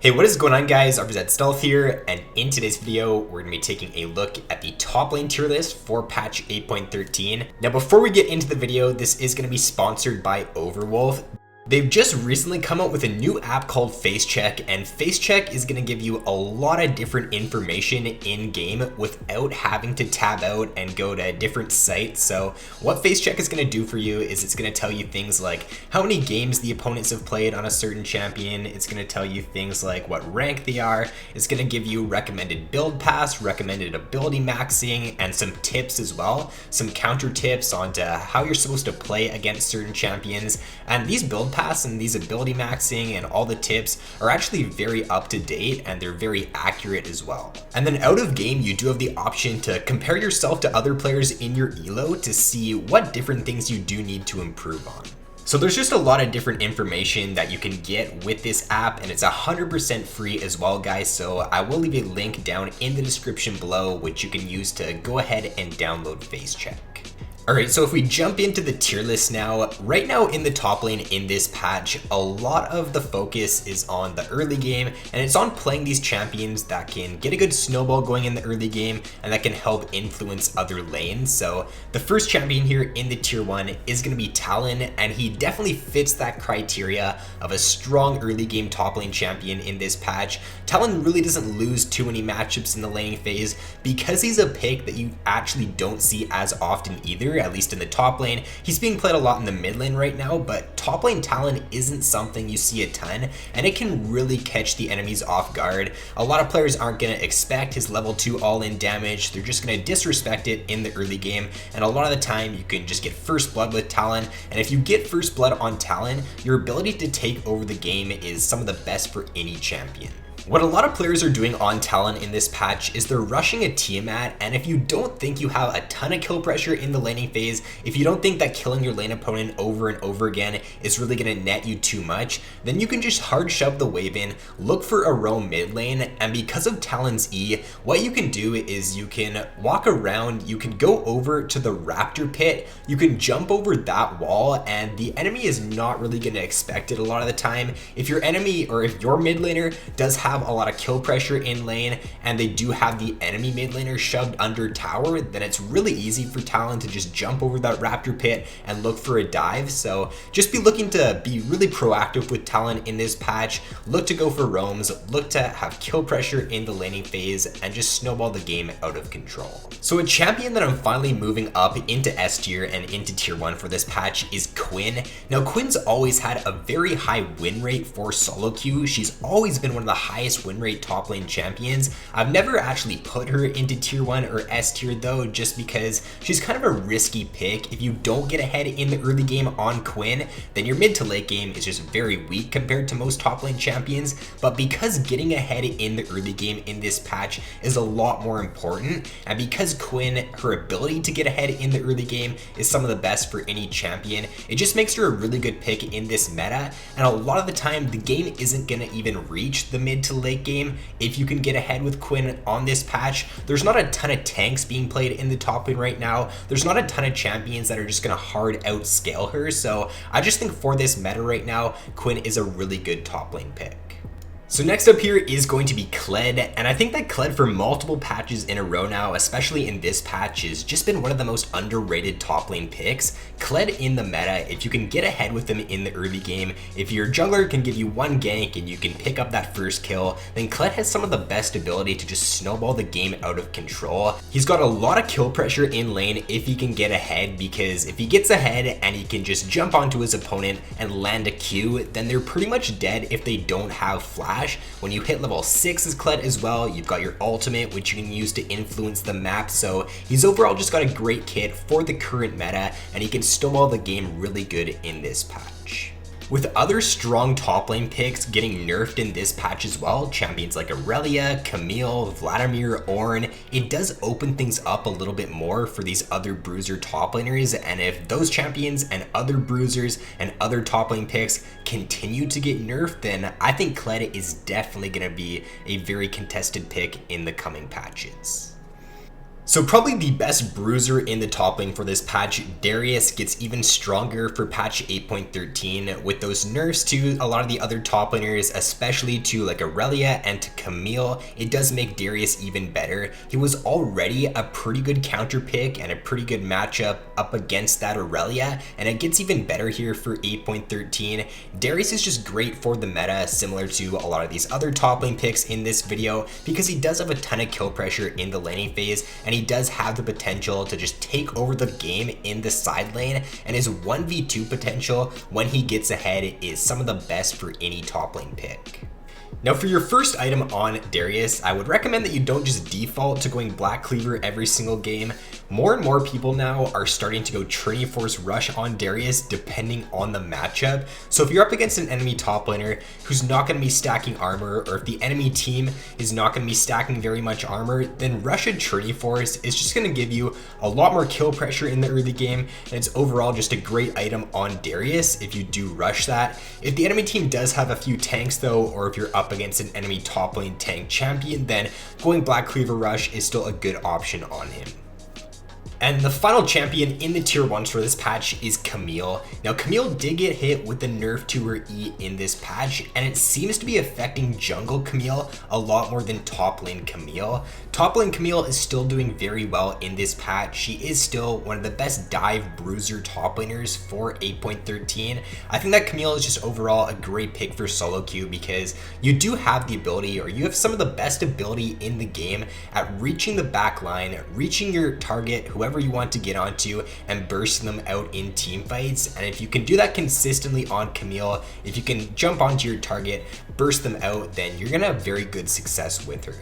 Hey, what is going on guys? RvzStealth here, and in today's video, we're going to be taking a look at the top lane tier list for patch 8.13. Now before we get into the video, this is going to be sponsored by Overwolf. They've just recently come out with a new app called FaceCheck, and FaceCheck is going to give you a lot of different information in game without having to tab out and go to different sites. So what FaceCheck is going to do for you is it's going to tell you things like how many games the opponents have played on a certain champion. It's going to tell you things like what rank they are. It's going to give you recommended build paths, recommended ability maxing, and some tips as well. Some counter tips on how you're supposed to play against certain champions. And these build paths and these ability maxing and all the tips are actually very up to date, and they're very accurate as well. And then out of game, you do have the option to compare yourself to other players in your elo to see what different things you do need to improve on. So there's just a lot of different information that you can get with this app, and it's 100% free as well, guys. So I will leave a link down in the description below, which you can use to go ahead and download FaceCheck. Alright, so if we jump into the tier list now, right now in the top lane in this patch, a lot of the focus is on the early game, and it's on playing these champions that can get a good snowball going in the early game and that can help influence other lanes. So the first champion here in the tier 1 is going to be Talon, and he definitely fits that criteria of a strong early game top lane champion in this patch. Talon really doesn't lose too many matchups in the laning phase because he's a pick that you actually don't see as often either. At least in the top lane. He's being played a lot in the mid lane right now, but top lane Talon isn't something you see a ton, and it can really catch the enemies off guard. A lot of players aren't going to expect his level 2 all-in damage. They're just going to disrespect it in the early game, and a lot of the time you can just get first blood with Talon, and if you get first blood on Talon, your ability to take over the game is some of the best for any champion. What a lot of players are doing on Talon in this patch is they're rushing a Tiamat, and if you don't think you have a ton of kill pressure in the laning phase, if you don't think that killing your lane opponent over and over again is really going to net you too much, then you can just hard shove the wave in, look for a roam mid lane, and because of Talon's E, what you can do is you can walk around, you can go over to the Raptor pit, you can jump over that wall, and the enemy is not really going to expect it a lot of the time. If your enemy or if your mid laner does have a lot of kill pressure in lane and they do have the enemy mid laner shoved under tower, then it's really easy for Talon to just jump over that Raptor pit and look for a dive. So just be looking to be really proactive with Talon in this patch. Look to go for roams, look to have kill pressure in the laning phase, and just snowball the game out of control. So a champion that I'm finally moving up into S tier and into tier 1 for this patch is Quinn. Now Quinn's always had a very high win rate for solo queue. She's always been one of the highest win rate top lane champions. I've never actually put her into tier 1 or S tier though, just because she's kind of a risky pick. If you don't get ahead in the early game on Quinn, then your mid to late game is just very weak compared to most top lane champions. But because getting ahead in the early game in this patch is a lot more important, and because Quinn, her ability to get ahead in the early game is some of the best for any champion, it just makes her a really good pick in this meta. And a lot of the time the game isn't going to even reach the mid to late game if you can get ahead with Quinn on this patch. There's not a ton of tanks being played in the top lane right now. There's not a ton of champions that are just going to hard outscale her. So I just think for this meta right now, Quinn is a really good top lane pick. So next up here is going to be Kled, and I think that Kled for multiple patches in a row now, especially in this patch, has just been one of the most underrated top lane picks. Kled in the meta, if you can get ahead with him in the early game, if your jungler can give you one gank and you can pick up that first kill, then Kled has some of the best ability to just snowball the game out of control. He's got a lot of kill pressure in lane if he can get ahead, because if he gets ahead and he can just jump onto his opponent and land a Q, then they're pretty much dead if they don't have flash. When you hit level 6 as Kled as well, you've got your ultimate, which you can use to influence the map. So he's overall just got a great kit for the current meta, and he can snowball the game really good in this patch. With other strong top lane picks getting nerfed in this patch as well, champions like Aurelia, Camille, Vladimir, Ornn, it does open things up a little bit more for these other bruiser top laners, and if those champions and other bruisers and other top lane picks continue to get nerfed, then I think Kled is definitely going to be a very contested pick in the coming patches. So probably the best bruiser in the top lane for this patch, Darius, gets even stronger for patch 8.13 with those nerfs to a lot of the other top laners, especially to like Aurelia and to Camille. It does make Darius even better. He was already a pretty good counter pick and a pretty good matchup up against that Aurelia, and it gets even better here for 8.13. Darius is just great for the meta, similar to a lot of these other top lane picks in this video, because he does have a ton of kill pressure in the laning phase, and he does have the potential to just take over the game in the side lane, and his 1v2 potential when he gets ahead is some of the best for any top lane pick. Now for your first item on Darius, I would recommend that you don't just default to going Black Cleaver every single game. More and more people now are starting to go Trinity Force Rush on Darius depending on the matchup. So if you're up against an enemy top laner who's not going to be stacking armor, or if the enemy team is not going to be stacking very much armor, then Rush a Trinity Force is just going to give you a lot more kill pressure in the early game, and it's overall just a great item on Darius if you do rush that. If the enemy team does have a few tanks though, or if you're up against an enemy top lane tank champion, then going Black Cleaver Rush is still a good option on him. And the final champion in the tier 1s for this patch is Camille. Now Camille did get hit with the nerf to her E in this patch, and it seems to be affecting jungle Camille a lot more than top lane Camille. Top lane Camille is still doing very well in this patch. She is still one of the best dive bruiser top laners for 8.13. I think that Camille is just overall a great pick for solo queue, because you do have the ability, or you have some of the best ability in the game at reaching the back line, reaching your target, whoever you want to get onto, and bursting them out in team fights. And if you can do that consistently on Camille, if you can jump onto your target, burst them out, then you're gonna have very good success with her.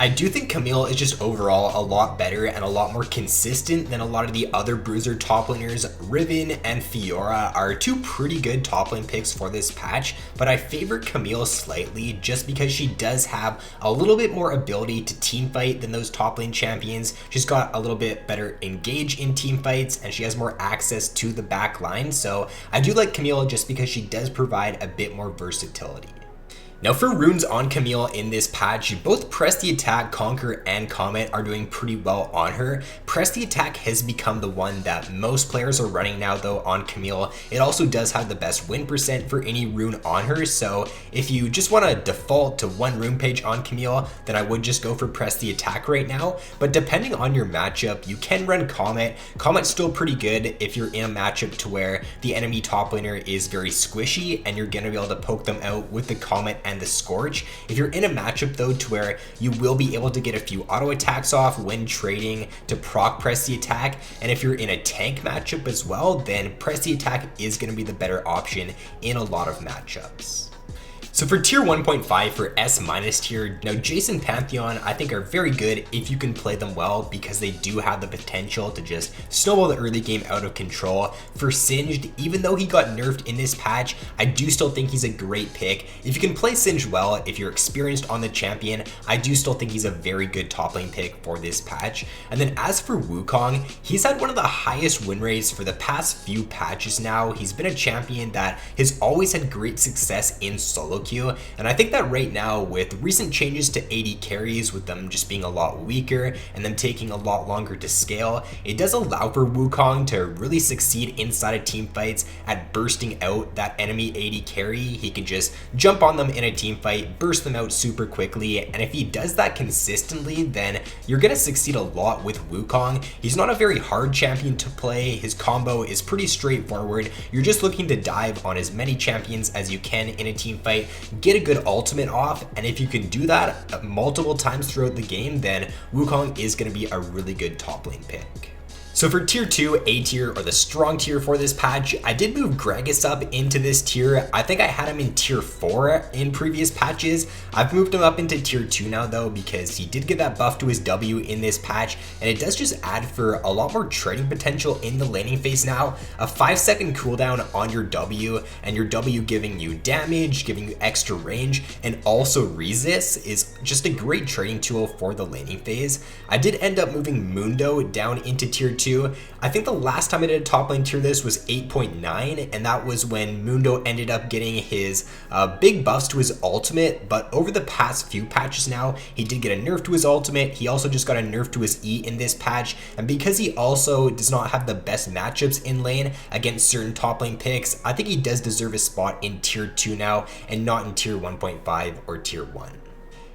I do think Camille is just overall a lot better and a lot more consistent than a lot of the other bruiser top laners. Riven and Fiora are two pretty good top lane picks for this patch, but I favor Camille slightly just because she does have a little bit more ability to team fight than those top lane champions. She's got a little bit better engage in team fights, and she has more access to the back line. So I do like Camille just because she does provide a bit more versatility. Now for runes on Camille in this patch, both Press the Attack, Conquer, and Comet are doing pretty well on her. Press the Attack has become the one that most players are running now though on Camille. It also does have the best win percent for any rune on her, so if you just want to default to one rune page on Camille, then I would just go for Press the Attack right now. But depending on your matchup, you can run Comet. Comet's still pretty good if you're in a matchup to where the enemy top laner is very squishy and you're going to be able to poke them out with the Comet and the Scorch. If you're in a matchup though to where you will be able to get a few auto attacks off when trading to proc Press the Attack, and if you're in a tank matchup as well, then Press the Attack is going to be the better option in a lot of matchups. So for tier 1.5 for S- tier, now Jason Pantheon I think are very good if you can play them well, because they do have the potential to just snowball the early game out of control. For Singed, even though he got nerfed in this patch, I do still think he's a great pick. If you can play Singed well, if you're experienced on the champion, I do still think he's a very good top lane pick for this patch. And then as for Wukong, he's had one of the highest win rates for the past few patches now. He's been a champion that has always had great success in solo queue, and I think that right now with recent changes to AD carries, with them just being a lot weaker and them taking a lot longer to scale, it does allow for Wukong to really succeed inside of team fights at bursting out that enemy AD carry. He can just jump on them in a team fight, burst them out super quickly, and if he does that consistently, then you're gonna succeed a lot with Wukong. He's not a very hard champion to play. His combo is pretty straightforward. You're just looking to dive on as many champions as you can in a team fight, get a good ultimate off, and if you can do that multiple times throughout the game, then Wukong is going to be a really good top lane pick. So for tier 2, A tier, or the strong tier for this patch, I did move Gragas up into this tier. I think I had him in tier 4 in previous patches. I've moved him up into tier 2 now though, because he did get that buff to his W in this patch, and it does just add for a lot more trading potential in the laning phase now. A 5-second cooldown on your W, and your W giving you damage, giving you extra range, and also resist is just a great trading tool for the laning phase. I did end up moving Mundo down into tier 2. 2. I think the last time I did a top lane tier list was 8.9, and that was when Mundo ended up getting his big buffs to his ultimate, but over the past few patches now, he did get a nerf to his ultimate. He also just got a nerf to his E in this patch, and because he also does not have the best matchups in lane against certain top lane picks, I think he does deserve a spot in tier 2 now and not in tier 1.5 or tier 1.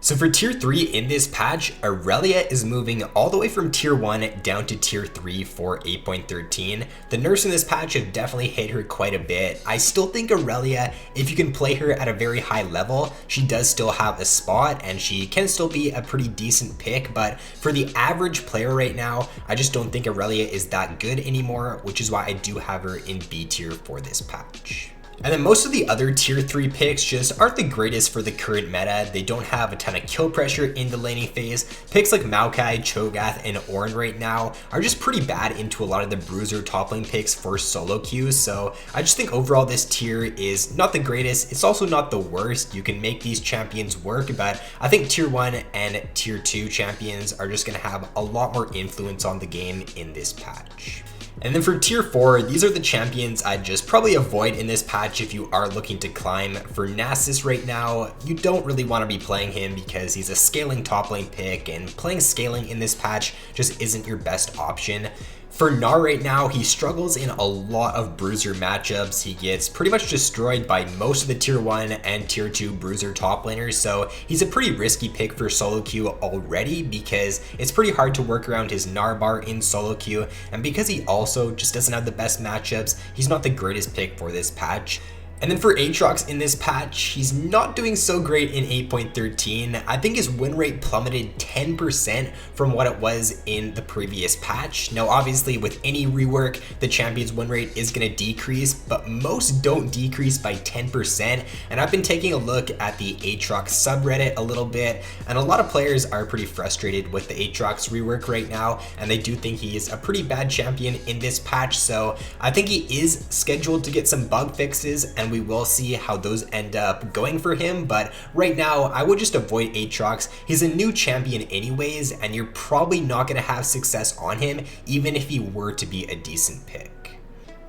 So for tier 3 in this patch, Aurelia is moving all the way from tier 1 down to tier 3 for 8.13. The nerfs in this patch have definitely hit her quite a bit. I still think Aurelia, if you can play her at a very high level, she does still have a spot and she can still be a pretty decent pick, but for the average player right now, I just don't think Aurelia is that good anymore, which is why I do have her in B tier for this patch. And then most of the other tier 3 picks just aren't the greatest for the current meta. They don't have a ton of kill pressure in the laning phase. Picks like Maokai, Cho'Gath, and Ornn right now are just pretty bad into a lot of the bruiser top lane picks for solo queues. So I just think overall this tier is not the greatest. It's also not the worst. You can make these champions work, but I think tier 1 and tier 2 champions are just going to have a lot more influence on the game in this patch. And then for tier 4, these are the champions I'd just probably avoid in this patch if you are looking to climb. For Nasus right now, you don't really want to be playing him because he's a scaling top lane pick, and playing scaling in this patch just isn't your best option. For Gnar right now, he struggles in a lot of bruiser matchups. He gets pretty much destroyed by most of the tier 1 and tier 2 bruiser top laners, so he's a pretty risky pick for solo queue already because it's pretty hard to work around his Gnar bar in solo queue, and because he also just doesn't have the best matchups, he's not the greatest pick for this patch. And then for Aatrox in this patch, he's not doing so great in 8.13. I think his win rate plummeted 10% from what it was in the previous patch. Now obviously with any rework, the champion's win rate is going to decrease, but most don't decrease by 10%. And I've been taking a look at the Aatrox subreddit a little bit, and a lot of players are pretty frustrated with the Aatrox rework right now, and they do think he is a pretty bad champion in this patch. So I think he is scheduled to get some bug fixes, and we will see how those end up going for him, but right now I would just avoid Aatrox. He's a new champion anyways, and you're probably not going to have success on him even if he were to be a decent pick.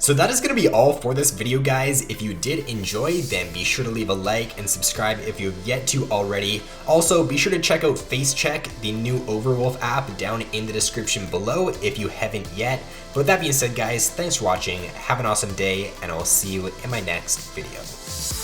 So that is going to be all for this video, guys. If you did enjoy, then be sure to leave a like and subscribe if you have yet to already. Also, be sure to check out FaceCheck, the new Overwolf app, down in the description below if you haven't yet. But with that being said, guys, thanks for watching, have an awesome day, and I'll see you in my next video.